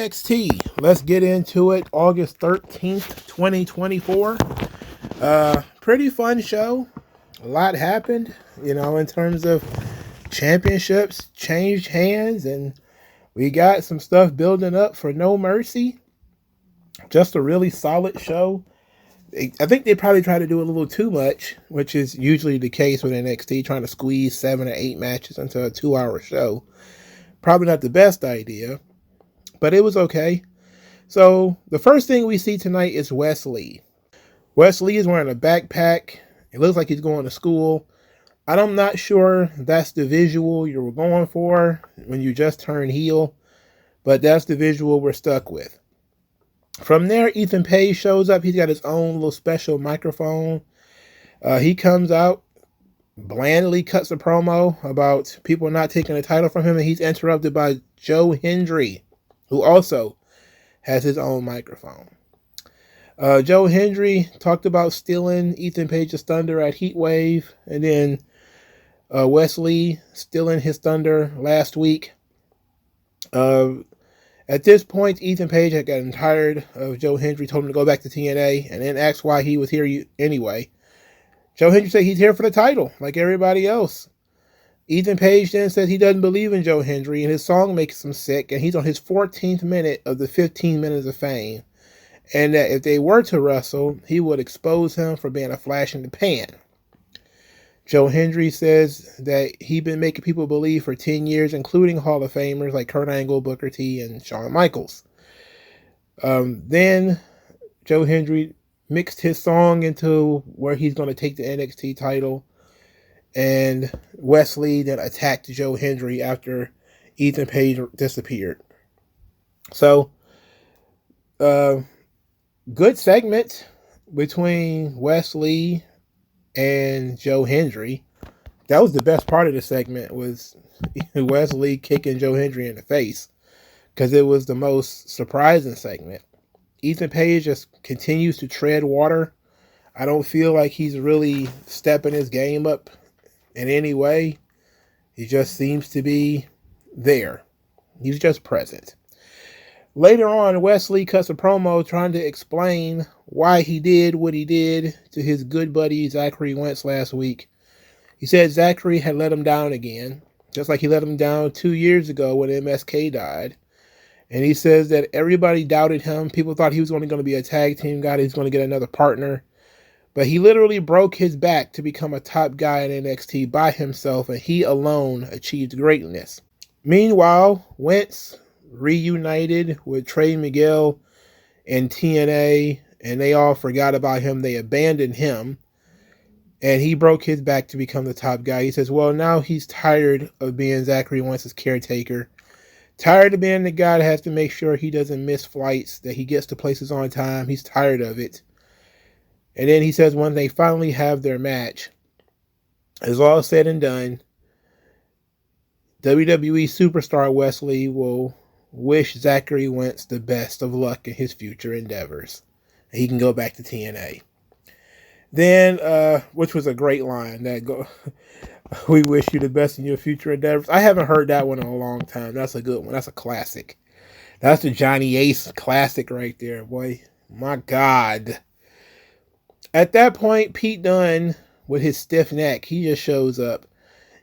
NXT. Let's get into it. August 13th, 2024. Pretty fun show. A lot happened, in terms of championships changed hands, and we got some stuff building up for No Mercy. Just a really solid show. I think they probably try to do a little too much, which is usually the case with NXT, trying to squeeze 7 or 8 matches into a 2-hour show. Probably not the best idea, but it was okay. So the first thing we see tonight is Wes Lee. Wes Lee is wearing a backpack. It looks like he's going to school. I'm not sure that's the visual you were going for when you just turned heel, but that's the visual we're stuck with. From there, Ethan Page shows up. He's got his own little special microphone. He comes out, blandly cuts a promo about people not taking the title from him, and he's interrupted by Joe Hendry, who also has his own microphone. Joe Hendry talked about stealing Ethan Page's thunder at Heatwave, and then Wes Lee stealing his thunder last week. At this point, Ethan Page had gotten tired of Joe Hendry, told him to go back to TNA, and then asked why he was here anyway. Joe Hendry said he's here for the title, like everybody else. Ethan Page then said he doesn't believe in Joe Hendry, and his song makes him sick, and he's on his 14th minute of the 15 minutes of fame, and that if they were to wrestle, he would expose him for being a flash in the pan. Joe Hendry says that he's been making people believe for 10 years, including Hall of Famers like Kurt Angle, Booker T, and Shawn Michaels. Then Joe Hendry mixed his song into where he's going to take the NXT title, and Wes Lee then attacked Joe Hendry after Ethan Page disappeared. So, good segment between Wes Lee and Joe Hendry. That was the best part of the segment, was Wes Lee kicking Joe Hendry in the face, because it was the most surprising segment. Ethan Page just continues to tread water. I don't feel like he's really stepping his game up in any way. He just seems to be there. He's just present. Later on, Wes Lee cuts a promo trying to explain why he did what he did to his good buddy Zachary Wentz last week. He said Zachary had let him down again, just like he let him down 2 years ago when MSK died. And he says that everybody doubted him. People thought he was only going to be a tag team guy. He was going to get another partner. But he literally broke his back to become a top guy in NXT by himself, and he alone achieved greatness. Meanwhile, Wentz reunited with Trey Miguel and TNA, and they all forgot about him. They abandoned him, and he broke his back to become the top guy. He says, well, now he's tired of being Zachary Wentz's caretaker, tired of being the guy that has to make sure he doesn't miss flights, that he gets to places on time. He's tired of it. And then he says when they finally have their match, it's all said and done, WWE superstar Wes Lee will wish Zachary Wentz the best of luck in his future endeavors. And he can go back to TNA. Then, which was a great line, we wish you the best in your future endeavors. I haven't heard that one in a long time. That's a good one. That's a classic. That's the Johnny Ace classic right there, boy. My God. At that point, Pete Dunne, with his stiff neck, he just shows up.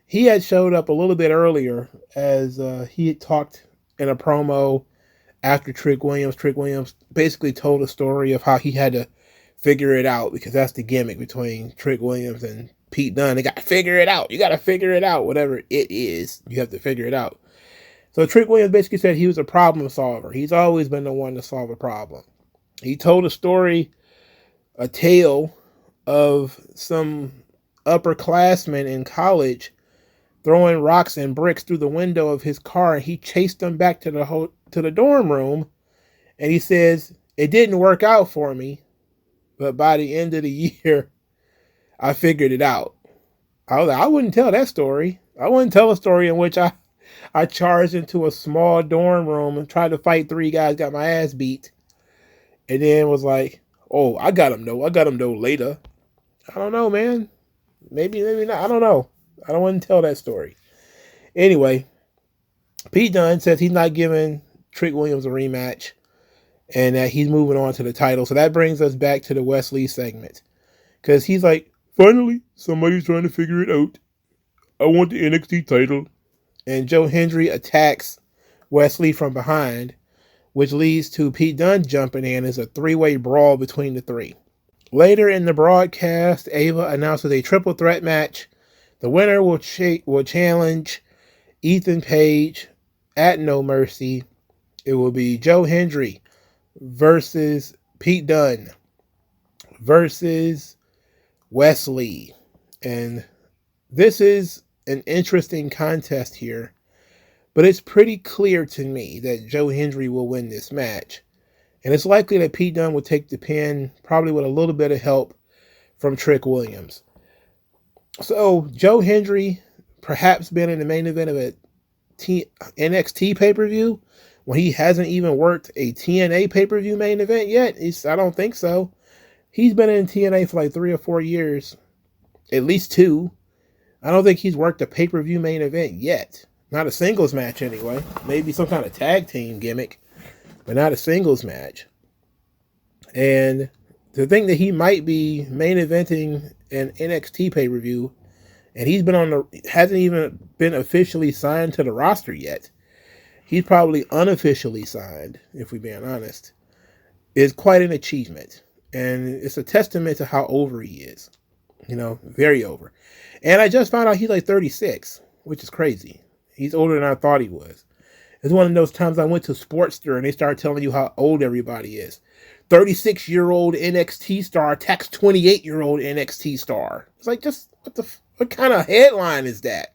He had showed up a little bit earlier as he had talked in a promo after Trick Williams. Trick Williams basically told a story of how he had to figure it out, because that's the gimmick between Trick Williams and Pete Dunne. They got to figure it out. You got to figure it out. Whatever it is, you have to figure it out. So Trick Williams basically said he was a problem solver. He's always been the one to solve a problem. He told a tale of some upperclassmen in college throwing rocks and bricks through the window of his car, and he chased them back to the dorm room, and he says, it didn't work out for me, but by the end of the year, I figured it out. I wouldn't tell that story. I wouldn't tell a story in which I charged into a small dorm room and tried to fight 3 guys, got my ass beat, and then was like, oh, I got him though later. I don't know, man. Maybe not. I don't know. I don't want to tell that story. Anyway, Pete Dunne says he's not giving Trick Williams a rematch, and that he's moving on to the title. So that brings us back to the Wesley segment. Because he's like, finally, somebody's trying to figure it out. I want the NXT title. And Joe Hendry attacks Wesley from behind, which leads to Pete Dunne jumping in as a three-way brawl between the three. Later in the broadcast, Ava announces a triple threat match. The winner will challenge Ethan Page at No Mercy. It will be Joe Hendry versus Pete Dunne versus Wesley. And this is an interesting contest here, but it's pretty clear to me that Joe Hendry will win this match. And it's likely that Pete Dunne will take the pin, probably with a little bit of help from Trick Williams. So Joe Hendry perhaps been in the main event of a NXT pay-per-view when he hasn't even worked a TNA pay-per-view main event yet. I don't think so. He's been in TNA for like 3 or 4 years, at least 2. I don't think he's worked a pay-per-view main event yet. Not a singles match anyway. Maybe some kind of tag team gimmick, but not a singles match. And to think that he might be main eventing an NXT pay-per-view, and hasn't even been officially signed to the roster yet. He's probably unofficially signed, if we're being honest, is quite an achievement. And it's a testament to how over he is. Very over. And I just found out he's like 36, which is crazy. He's older than I thought he was. It's one of those times I went to Sportster and they started telling you how old everybody is. 36-year-old NXT star attacks 28-year-old NXT star. It's like, just what kind of headline is that?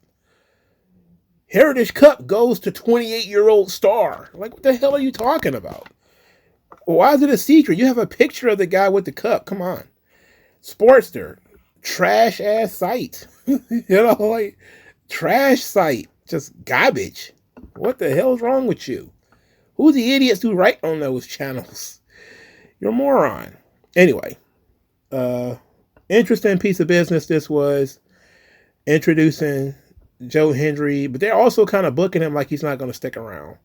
Heritage Cup goes to 28-year-old star. Like, what the hell are you talking about? Why is it a secret? You have a picture of the guy with the cup. Come on. Sportster. Trash ass site. Like, trash site. Just garbage. What the hell is wrong with you? Who's the idiots who write on those channels? You're a moron. Anyway, interesting piece of business this was, introducing Joe Hendry, but they're also kind of booking him like he's not going to stick around.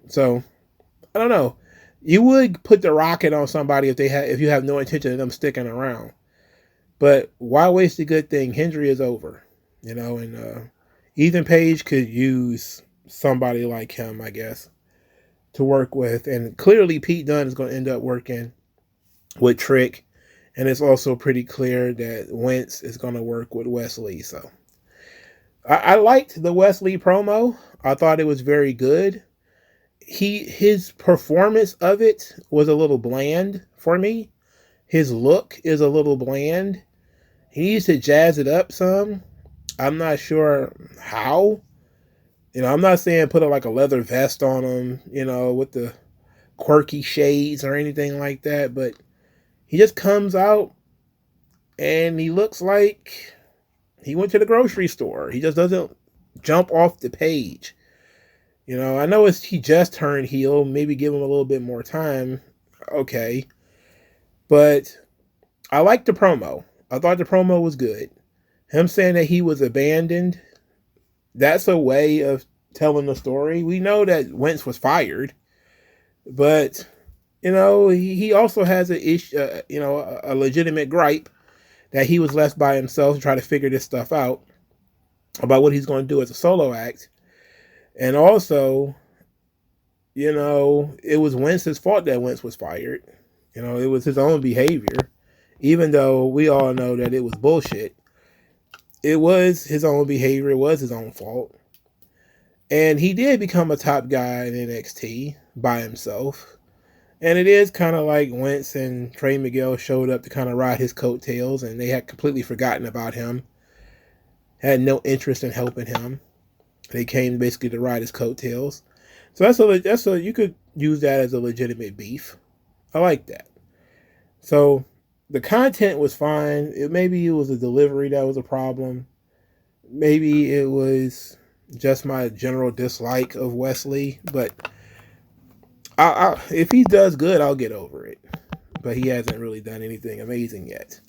So I don't know. You would put the rocket on somebody if you have no intention of them sticking around. But why waste a good thing? Hendry is over, and Ethan Page could use somebody like him, I guess, to work with. And clearly Pete Dunne is going to end up working with Trick. And it's also pretty clear that Wentz is going to work with Wesley. So I liked the Wesley promo. I thought it was very good. His performance of it was a little bland for me. His look is a little bland. He needs to jazz it up some. I'm not sure how. I'm not saying put like a leather vest on him, with the quirky shades or anything like that, but he just comes out and he looks like he went to the grocery store. He just doesn't jump off the page. I know he just turned heel. Maybe give him a little bit more time. Okay. But I liked the promo. I thought the promo was good. Him saying that he was abandoned, that's a way of telling the story. We know that Wentz was fired, but he also has a issue, a legitimate gripe that he was left by himself to try to figure this stuff out about what he's going to do as a solo act. And also, it was Wentz's fault that Wentz was fired. It was his own behavior, even though we all know that it was bullshit. It was his own behavior. It was his own fault. And he did become a top guy in NXT by himself. And it is kind of like Wentz and Trey Miguel showed up to kind of ride his coattails, and they had completely forgotten about him. Had no interest in helping him. They came basically to ride his coattails. So you could use that as a legitimate beef. I like that. So the content was fine. Maybe it was the delivery that was a problem. Maybe it was just my general dislike of Wesley, but if he does good, I'll get over it. But he hasn't really done anything amazing yet.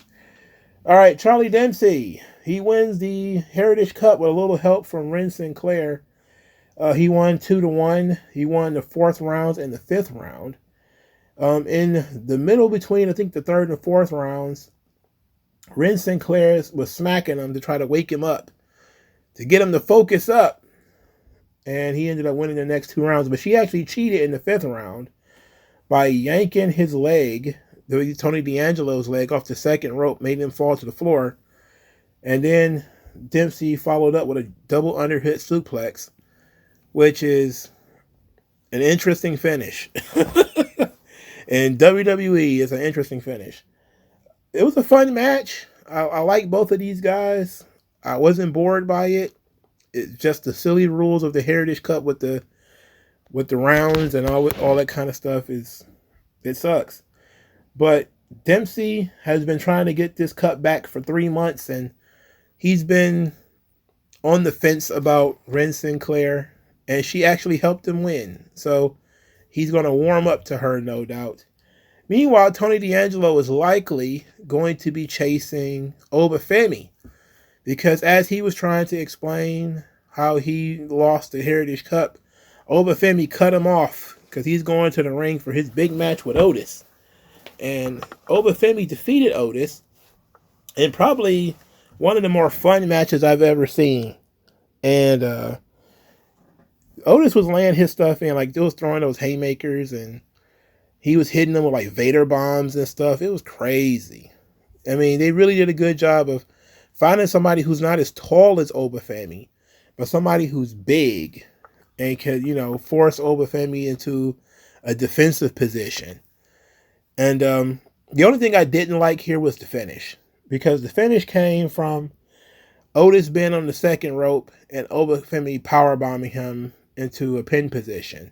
All right, Charlie Dempsey. He wins the Heritage Cup with a little help from Ren Sinclair. He won 2-1. He won the 4th rounds and the 5th round. In the middle between, I think, the 3rd and 4th rounds, Ren Sinclair was smacking him to try to wake him up, to get him to focus up. And he ended up winning the next 2 rounds. But she actually cheated in the 5th round by yanking his leg, Tony D'Angelo's leg, off the 2nd rope, made him fall to the floor. And then Dempsey followed up with a double underhit suplex, which is an interesting finish. And WWE is an interesting finish. It was a fun match. I like both of these guys. I wasn't bored by it. It's just the silly rules of the Heritage Cup with the rounds and all that kind of stuff it sucks. But Dempsey has been trying to get this cup back for 3 months, and he's been on the fence about Ren Sinclair, and she actually helped him win. So he's going to warm up to her, no doubt. Meanwhile, Tony D'Angelo is likely going to be chasing Obafemi, because as he was trying to explain how he lost the Heritage Cup, Obafemi cut him off because he's going to the ring for his big match with Otis. And Obafemi defeated Otis in probably one of the more fun matches I've ever seen. And Otis was laying his stuff in, like, he was throwing those haymakers, and he was hitting them with, like, Vader bombs and stuff. It was crazy. I mean, they really did a good job of finding somebody who's not as tall as Obafemi, but somebody who's big and can, force Obafemi into a defensive position. And the only thing I didn't like here was the finish, because the finish came from Otis being on the 2nd rope and Obafemi powerbombing him into a pin position,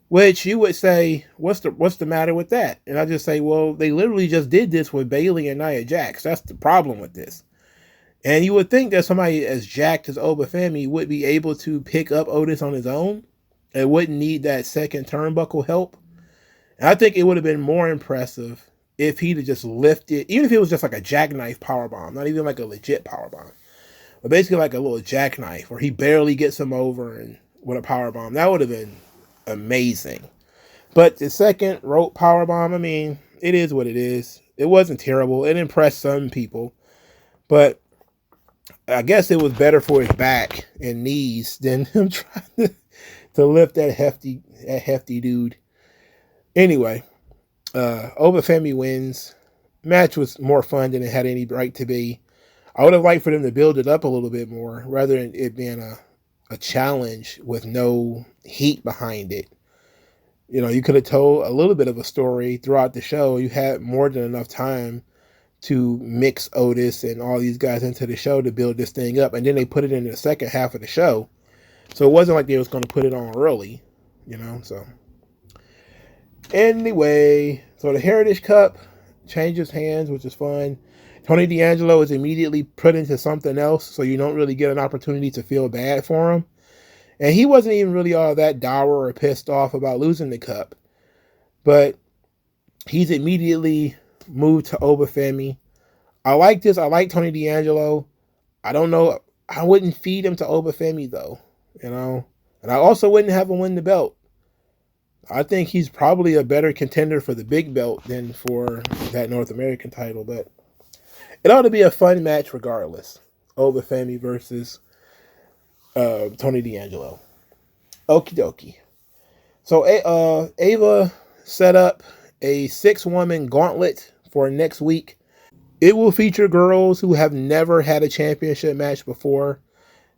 which you would say, what's the matter with that? And I just say, well, they literally just did this with Bayley and Nia Jax. That's the problem with this. And you would think that somebody as jacked as Obafemi would be able to pick up Otis on his own and wouldn't need that 2nd turnbuckle help. And I think it would have been more impressive if he'd have just lifted, even if it was just like a jackknife powerbomb, not even like a legit powerbomb, but basically like a little jackknife where he barely gets him over and with a powerbomb. That would have been amazing. But the 2nd rope powerbomb, I mean, it is what it is. It wasn't terrible. It impressed some people, but I guess it was better for his back and knees than him trying to lift that hefty dude. Anyway, Obafemi wins. Match was more fun than it had any right to be. I would have liked for them to build it up a little bit more, rather than it being a challenge with no heat behind it. You could have told a little bit of a story throughout the show. You had more than enough time to mix Otis and all these guys into the show to build this thing up. And then they put it in the second half of the show. So it wasn't like they was going to put it on early, so. Anyway, so the Heritage Cup changes hands, which is fun. Tony D'Angelo is immediately put into something else, so you don't really get an opportunity to feel bad for him. And he wasn't even really all that dour or pissed off about losing the cup. But he's immediately moved to Obafemi. I like this. I like Tony D'Angelo. I don't know. I wouldn't feed him to Obafemi, though. And I also wouldn't have him win the belt. I think he's probably a better contender for the big belt than for that North American title. But it ought to be a fun match regardless. Obafemi versus Tony D'Angelo. Okie dokie. So Ava set up a 6-woman gauntlet for next week. It will feature girls who have never had a championship match before.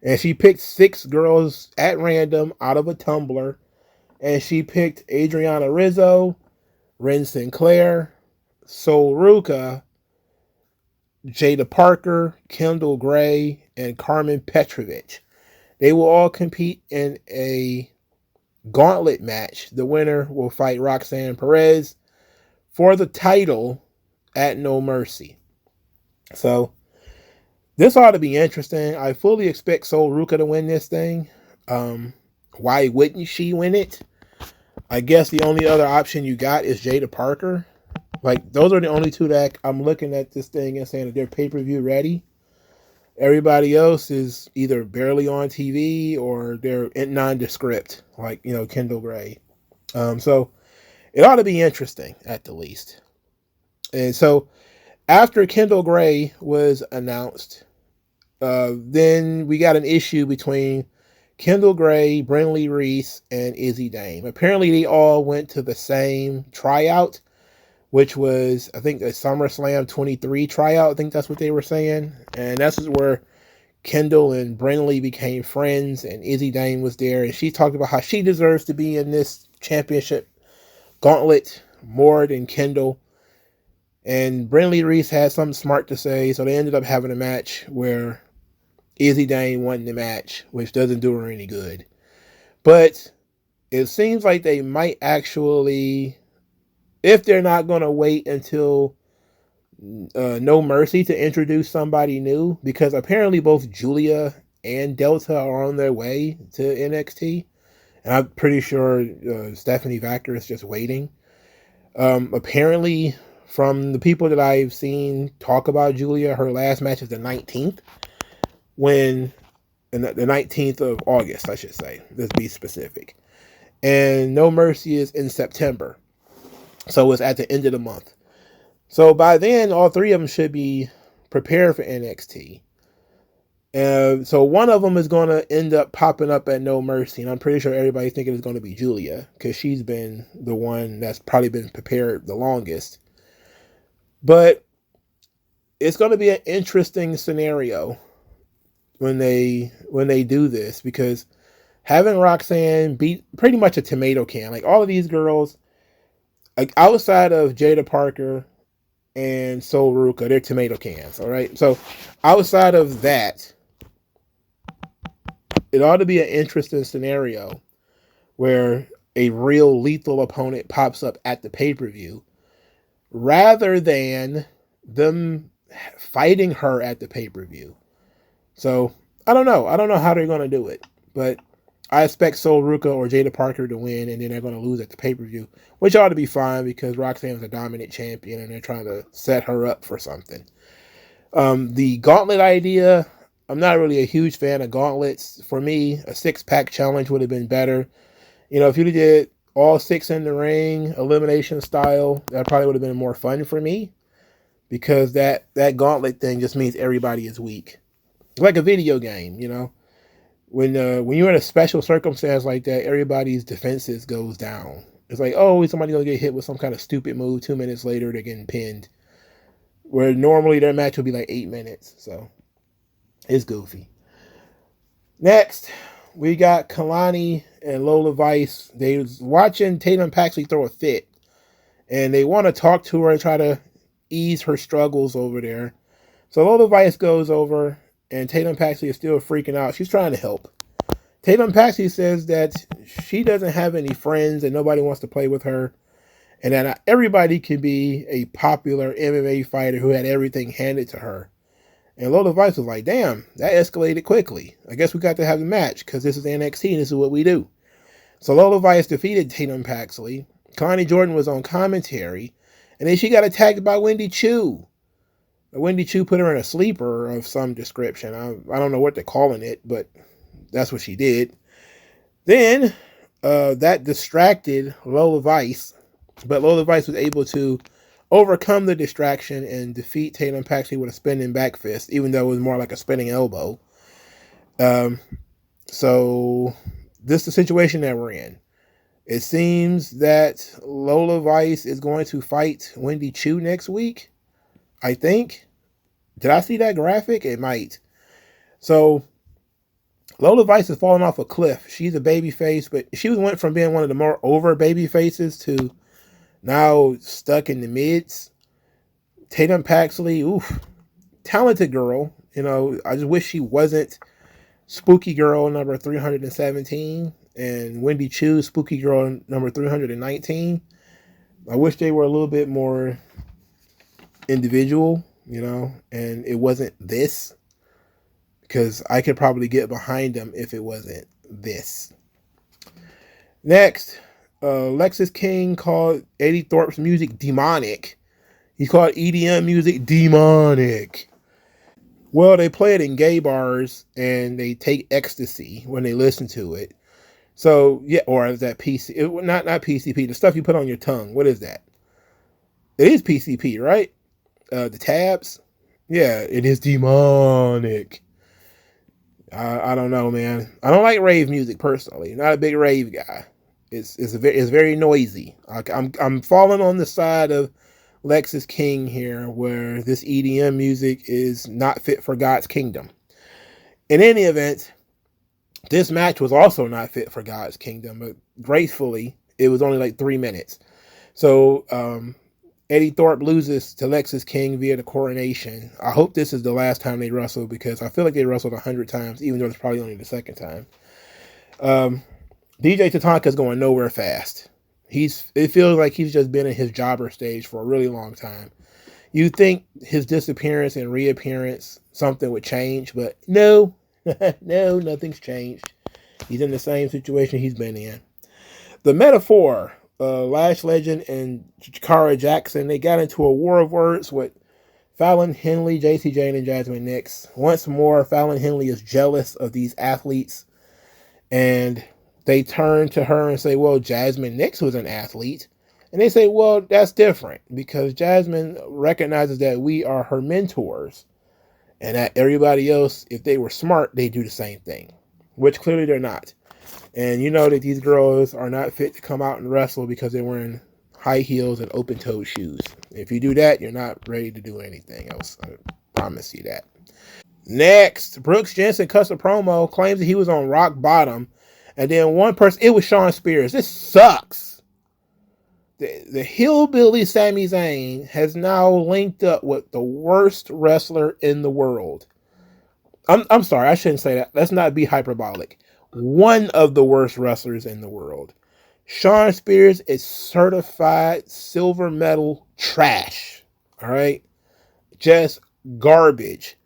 And she picked 6 girls at random out of a tumbler. And she picked Adriana Rizzo, Ren Sinclair, Sol Ruca, Jada Parker, Kendall Gray, and Carmen Petrovich. They will all compete in a gauntlet match. The winner will fight Roxanne Perez for the title at No Mercy. So this ought to be interesting. I fully expect Sol Ruca to win this thing. Why wouldn't she win it? I guess the only other option you got is Jada Parker. Like, those are the only two that I'm looking at this thing and saying that they're pay-per-view ready. Everybody else is either barely on TV or they're nondescript, like, Kendall Gray. So it ought to be interesting at the least. And so after Kendall Gray was announced, then we got an issue between Kendall Gray, Brinley Reese, and Izzy Dame. Apparently, they all went to the same tryout, which was, I think, a SummerSlam 23 tryout. I think that's what they were saying. And that's where Kendall and Brinley became friends, and Izzy Dame was there. And she talked about how she deserves to be in this championship gauntlet more than Kendall. And Brinley Reese had something smart to say, so they ended up having a match where Izzy Dane won the match, which doesn't do her any good. But it seems like they might actually, if they're not going to wait until No Mercy to introduce somebody new, because apparently both Julia and Delta are on their way to NXT. And I'm pretty sure Stephanie Vacker is just waiting. Apparently, from the people that I've seen talk about Julia, her last match is the 19th. The 19th of August, I should say. Let's be specific. And No Mercy is in September. So it's at the end of the month. So by then, all three of them should be prepared for NXT. So one of them is going to end up popping up at No Mercy. And I'm pretty sure everybody's thinking it's going to be Julia, because she's been the one that's probably been prepared the longest. But it's going to be an interesting scenario when they do this, because having Roxanne beat pretty much a tomato can, like all of these girls, like outside of Jada Parker and Sol Ruka, they're tomato cans, all right? So outside of that, it ought to be an interesting scenario where a real lethal opponent pops up at the pay-per-view rather than them fighting her at the pay-per-view. So, I don't know. I don't know how they're going to do it. But I expect Sol Ruka or Jada Parker to win, and then they're going to lose at the pay-per-view, which ought to be fine because Roxanne's a dominant champion, and they're trying to set her up for something. The gauntlet idea, I'm not really a huge fan of gauntlets. For me, a six-pack challenge would have been better. If you did all six in the ring, elimination style, that probably would have been more fun for me, because that gauntlet thing just means everybody is weak. It's like a video game, When you're in a special circumstance like that, everybody's defenses goes down. It's like, oh, somebody's going to get hit with some kind of stupid move. 2 minutes later, they're getting pinned. Where normally their match would be like 8 minutes. So, it's goofy. Next, we got Kalani and Lola Vice. They was watching Tatum Paxley throw a fit. And they want to talk to her and try to ease her struggles over there. So Lola Vice goes over, and Tatum Paxley is still freaking out. She's trying to help. Tatum Paxley says that she doesn't have any friends and nobody wants to play with her, and that everybody can be a popular MMA fighter who had everything handed to her. And Lola Vice was like, damn, that escalated quickly. I guess we got to have a match because this is NXT and this is what we do. So Lola Vice defeated Tatum Paxley. Connie Jordan was on commentary, and then she got attacked by Wendy Chu. Wendy Chu put her in a sleeper of some description. I don't know what they're calling it, but that's what she did. Then that distracted Lola Vice, but Lola Vice was able to overcome the distraction and defeat Tatum Paxley with a spinning back fist, even though it was more like a spinning elbow. So this is the situation that we're in. It seems that Lola Vice is going to fight Wendy Chu next week, I think. Did I see that graphic? It might. So Lola Vice is falling off a cliff. She's a baby face, but she went from being one of the more over baby faces to now stuck in the mids. Tatum Paxley, talented girl. I just wish she wasn't Spooky Girl number 317 and Wendy Chu, Spooky Girl number 319. I wish they were a little bit more individual, and it wasn't this, because I could probably get behind them if it wasn't this. Next, Lexus King called Eddie Thorpe's music demonic. He called EDM music demonic. Well, they play it in gay bars and they take ecstasy when they listen to it. So yeah, or is that not PCP? The stuff you put on your tongue. What is that? It is PCP, right? The tabs. Yeah, it is demonic. I don't know, man. I don't like rave music personally. Not a big rave guy. It's very noisy. I'm falling on the side of Lexus King here, where this EDM music is not fit for God's kingdom. In any event, this match was also not fit for God's kingdom, but gracefully, it was only like 3 minutes. So Eddie Thorpe loses to Lexus King via the coronation. I hope this is the last time they wrestle, because I feel like they wrestled 100 times, even though it's probably only the second time. DJ Tatanka's going nowhere fast. It feels like he's just been in his jobber stage for a really long time. You think his disappearance and reappearance, something would change, but no, no, nothing's changed. He's in the same situation he's been in. The Metaphor, Lash Legend and Jakara Jackson, they got into a war of words with Fallon Henley, JC Jane, and Jasmine Nix. Once more, Fallon Henley is jealous of these athletes, and they turn to her and say, well, Jasmine Nix was an athlete. And they say, well, that's different, because Jasmine recognizes that we are her mentors, and that everybody else, if they were smart, they do the same thing, which clearly they're not. And you know that these girls are not fit to come out and wrestle because they're wearing high heels and open-toed shoes. If you do that, you're not ready to do anything else. I promise you that. Next, Brooks Jensen cuts a promo, claims that he was on rock bottom, and then one person, it was Shawn Spears. This sucks. The hillbilly Sami Zayn has now linked up with the worst wrestler in the world. I'm sorry, I shouldn't say that. Let's not be hyperbolic. One of the worst wrestlers in the world. Shawn Spears is certified silver medal trash. All right? Just garbage.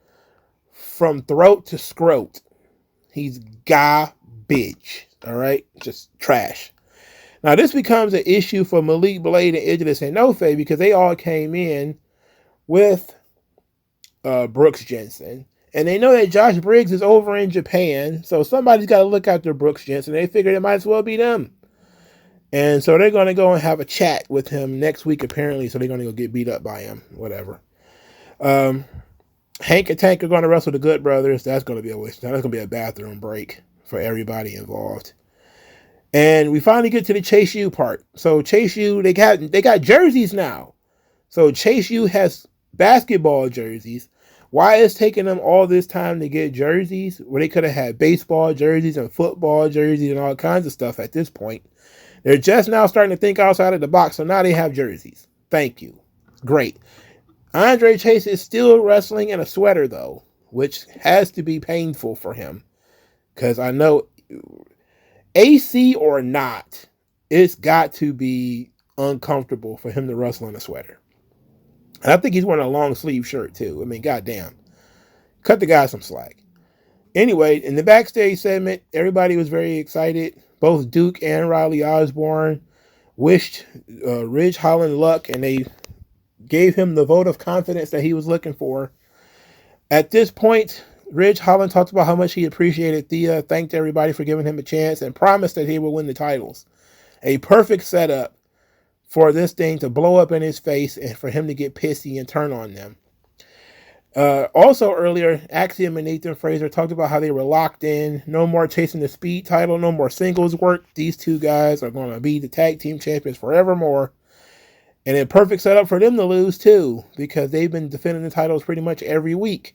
From throat to scrote. He's garbage. All right? Just trash. Now, this becomes an issue for Malik Blade and Idris and Nofe, because they all came in with Brooks Jensen. And they know that Josh Briggs is over in Japan, so somebody's got to look after Brooks Jensen. They figured it might as well be them. And so they're going to go and have a chat with him next week, apparently, so they're going to go get beat up by him, whatever. Hank and Tank are going to wrestle the Good Brothers. That's going to be a waste. That's going to be a bathroom break for everybody involved. And we finally get to the Chase U part. So Chase U, they got jerseys now. So Chase U has basketball jerseys. Why is taking them all this time to get jerseys, where they could have had baseball jerseys and football jerseys and all kinds of stuff at this point? They're just now starting to think outside of the box, so now they have jerseys. Thank you. Great. Andre Chase is still wrestling in a sweater, though, which has to be painful for him, because I know, AC or not, it's got to be uncomfortable for him to wrestle in a sweater. And I think he's wearing a long sleeve shirt too. I mean, goddamn. Cut the guy some slack. Anyway, in the backstage segment, everybody was very excited. Both Duke and Riley Osborne wished Ridge Holland luck, and they gave him the vote of confidence that he was looking for. At this point, Ridge Holland talked about how much he appreciated Thea, thanked everybody for giving him a chance, and promised that he would win the titles. A perfect setup for this thing to blow up in his face and for him to get pissy and turn on them. Also earlier, Axiom and Nathan Fraser talked about how they were locked in. No more chasing the speed title, no more singles work. These two guys are going to be the tag team champions forevermore. And a perfect setup for them to lose too, because they've been defending the titles pretty much every week.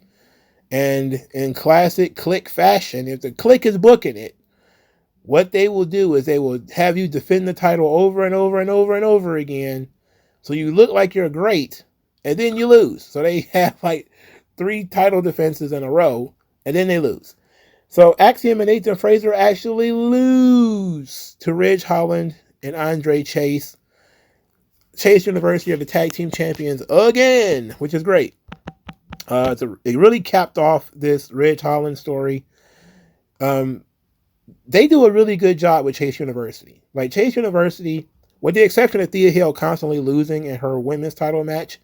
And in classic Click fashion, if the Click is booking it, what they will do is they will have you defend the title over and over and over and over again, so you look like you're great, and then you lose. So they have like 3 title defenses in a row, and then they lose. So Axiom and Nathan Fraser actually lose to Ridge Holland and Andre Chase. Chase University are the tag team champions again, which is great. It really capped off this Ridge Holland story. They do a really good job with Chase University. Like, Chase University, with the exception of Thea Hill constantly losing in her women's title match,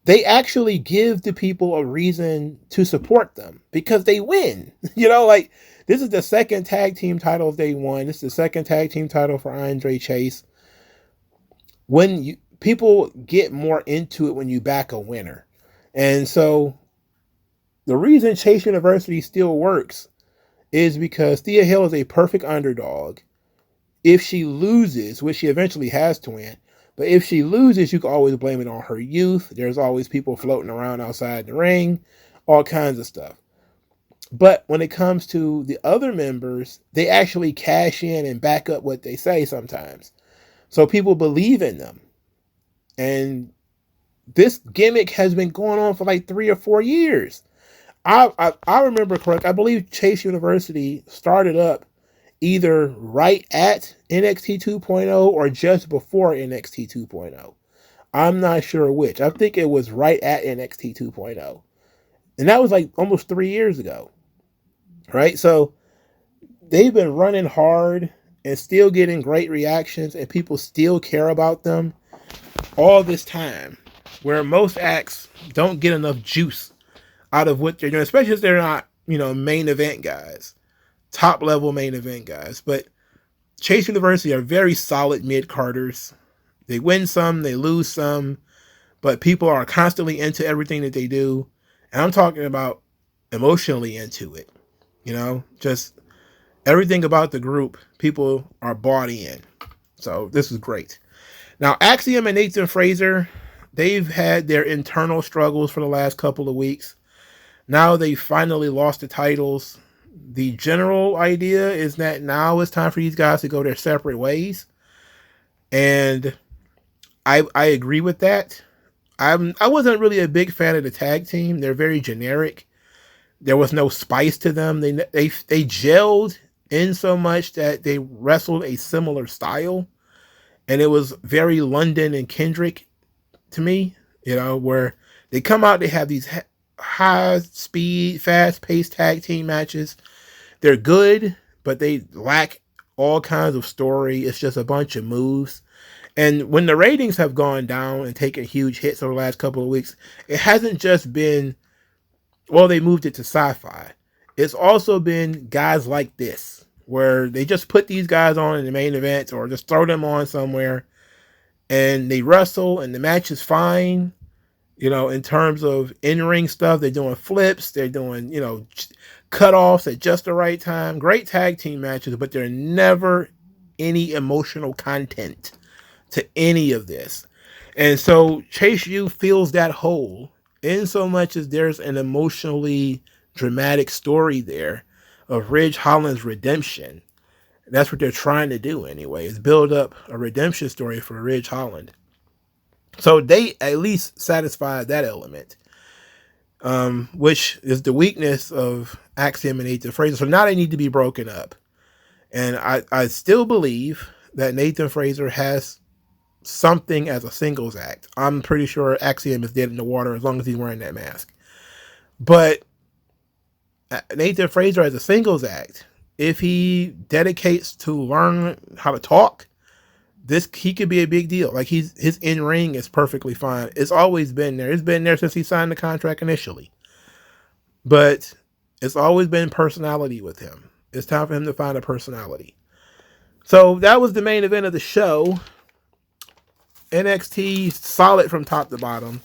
they actually give the people a reason to support them because they win. Like this is the second tag team title they won. This is the second tag team title for Andre Chase. When people get more into it when you back a winner. And so the reason Chase University still works is because Thea Hill is a perfect underdog. If she loses, which she eventually has to win, but if she loses, you can always blame it on her youth. There's always people floating around outside the ring, all kinds of stuff. But when it comes to the other members, they actually cash in and back up what they say sometimes. So people believe in them. And this gimmick has been going on for like 3 or 4 years. I remember correct. I believe Chase University started up either right at NXT 2.0 or just before NXT 2.0. I'm not sure which. I think it was right at NXT 2.0. And that was like almost 3 years ago. Right? So they've been running hard and still getting great reactions, and people still care about them all this time, where most acts don't get enough juice out of what they're doing, especially if they're not, main event guys, top level main event guys. But Chase University are very solid mid-carders. They win some, they lose some, but people are constantly into everything that they do. And I'm talking about emotionally into it. Just everything about the group, people are bought in. So this is great. Now, Axiom and Nathan Fraser, they've had their internal struggles for the last couple of weeks. Now they finally lost the titles. The general idea is that now it's time for these guys to go their separate ways. And I agree with that. I wasn't really a big fan of the tag team. They're very generic. There was no spice to them. They gelled in so much that they wrestled a similar style. And it was very London and Kendrick to me, where they come out, they have these high speed, fast paced tag team matches. They're good, but they lack all kinds of story. It's just a bunch of moves. And when the ratings have gone down and taken huge hits over the last couple of weeks, it hasn't just been, they moved it to sci-fi. It's also been guys like this, where they just put these guys on in the main events or just throw them on somewhere and they wrestle and the match is fine. In terms of in-ring stuff, they're doing flips, they're doing, cutoffs at just the right time. Great tag team matches, but there are never any emotional content to any of this. And so Chase U fills that hole in so much as there's an emotionally dramatic story there of Ridge Holland's redemption. That's what they're trying to do anyway, is build up a redemption story for Ridge Holland. So they at least satisfied that element, which is the weakness of Axiom and Nathan Fraser. So now they need to be broken up. And I still believe that Nathan Fraser has something as a singles act. I'm pretty sure Axiom is dead in the water as long as he's wearing that mask. But Nathan Fraser as a singles act, if he dedicates to learn how to talk, he could be a big deal. Like his in-ring is perfectly fine. It's always been there. It's been there since he signed the contract initially. But it's always been personality with him. It's time for him to find a personality. So that was the main event of the show. NXT solid from top to bottom.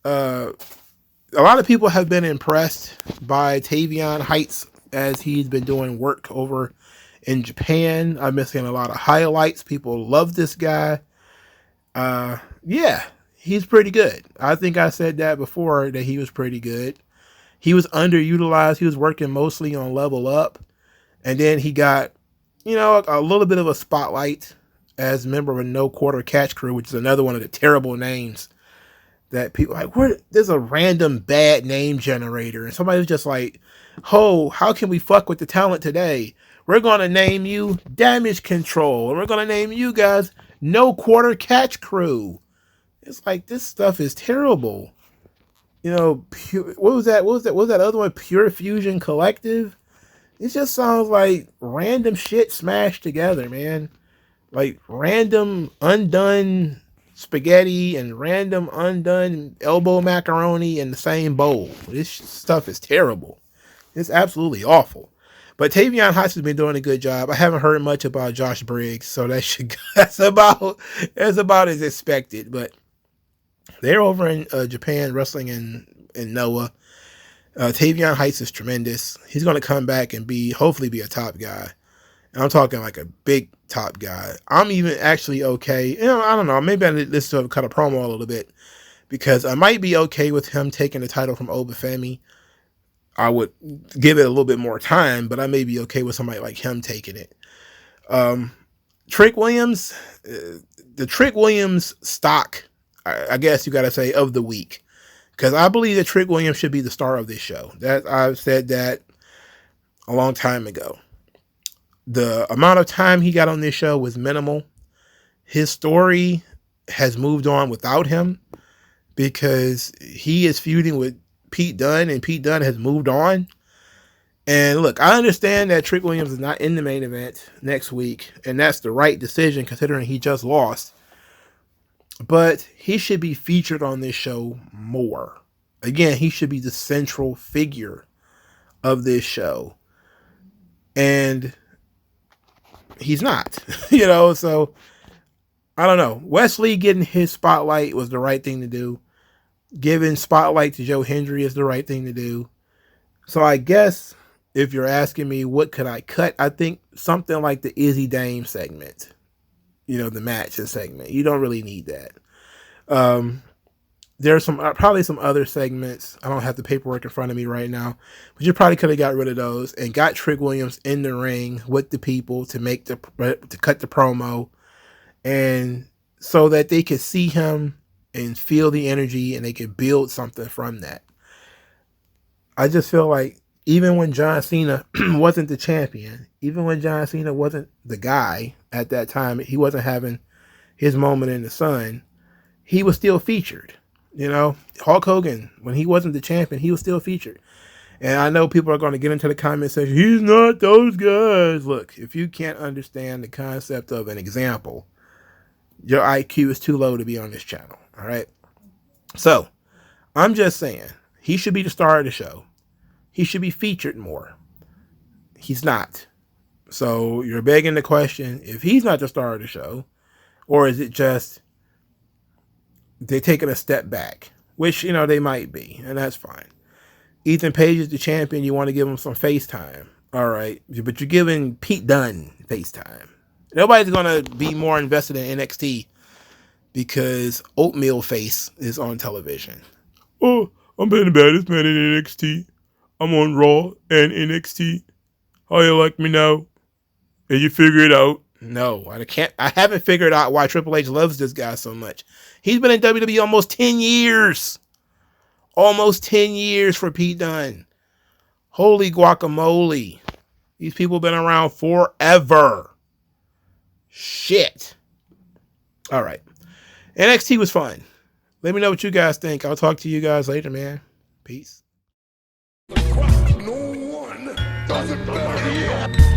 A lot of people have been impressed by Tavion Heights as he's been doing work over in Japan. I've been seeing a lot of highlights. People love this guy. Yeah, he's pretty good. I think I said that before, that he was pretty good. He was underutilized. He was working mostly on Level Up. And then he got, a little bit of a spotlight as a member of a No Quarter Catch Crew, which is another one of the terrible names that people there's a random bad name generator. And somebody's just like, how can we fuck with the talent today? We're going to name you Damage Control. And we're going to name you guys No Quarter Catch Crew. It's like, this stuff is terrible. What was that? What was that other one? Pure Fusion Collective? It just sounds like random shit smashed together, man. Like random, undone spaghetti and random undone elbow macaroni in the same bowl. This stuff is terrible. It's absolutely awful. But Tavion Hodge has been doing a good job. I haven't heard much about Josh Briggs, so that's about as expected. But they're over in Japan wrestling in Noah. Tavion Heights is tremendous. He's going to come back and hopefully be a top guy. And I'm talking like a big top guy. I'm even actually okay. I don't know. Maybe I need to listen to cut a promo a little bit, because I might be okay with him taking the title from Obafemi. I would give it a little bit more time, but I may be okay with somebody like him taking it. Trick Williams, the Trick Williams stock, I guess you got to say, of the week. Because I believe that Trick Williams should be the star of this show. I've said that a long time ago. The amount of time he got on this show was minimal. His story has moved on without him, because he is feuding with Pete Dunne, and Pete Dunne has moved on. And look, I understand that Trick Williams is not in the main event next week, and that's the right decision considering he just lost. But he should be featured on this show more. Again, he should be the central figure of this show. And he's not, so I don't know. Wesley getting his spotlight was the right thing to do. Giving spotlight to Joe Hendry is the right thing to do. So I guess if you're asking me what could I cut, I think something like the Izzy Dame segment, the match and segment. You don't really need that. There's probably some other segments. I don't have the paperwork in front of me right now, but you probably could have got rid of those and got Trick Williams in the ring with the people to cut the promo, and so that they could see him and feel the energy and they could build something from that. I just feel like even when John Cena wasn't the champion, even when John Cena wasn't the guy at that time, he wasn't having his moment in the sun, he was still featured. Hulk Hogan, when he wasn't the champion, he was still featured. And I know people are going to get into the comment section, he's not those guys. Look, if you can't understand the concept of an example, your IQ is too low to be on this channel. All right. So I'm just saying he should be the star of the show. He should be featured more. He's not. So you're begging the question, if he's not the star of the show, or is it just they're taking a step back, which, they might be, and that's fine. Ethan Page is the champion. You want to give him some face time. All right. But you're giving Pete Dunne face time. Nobody's going to be more invested in NXT because Oatmeal Face is on television. Oh, I'm being the baddest man in NXT. I'm on Raw and NXT. How you like me now? Did you figure it out? No, I haven't figured out why Triple H loves this guy so much. He's been in WWE almost 10 years. Almost 10 years for Pete Dunne. Holy guacamole. These people have been around forever. Shit. All right. NXT was fun. Let me know what you guys think. I'll talk to you guys later, man. Peace. No one does it better.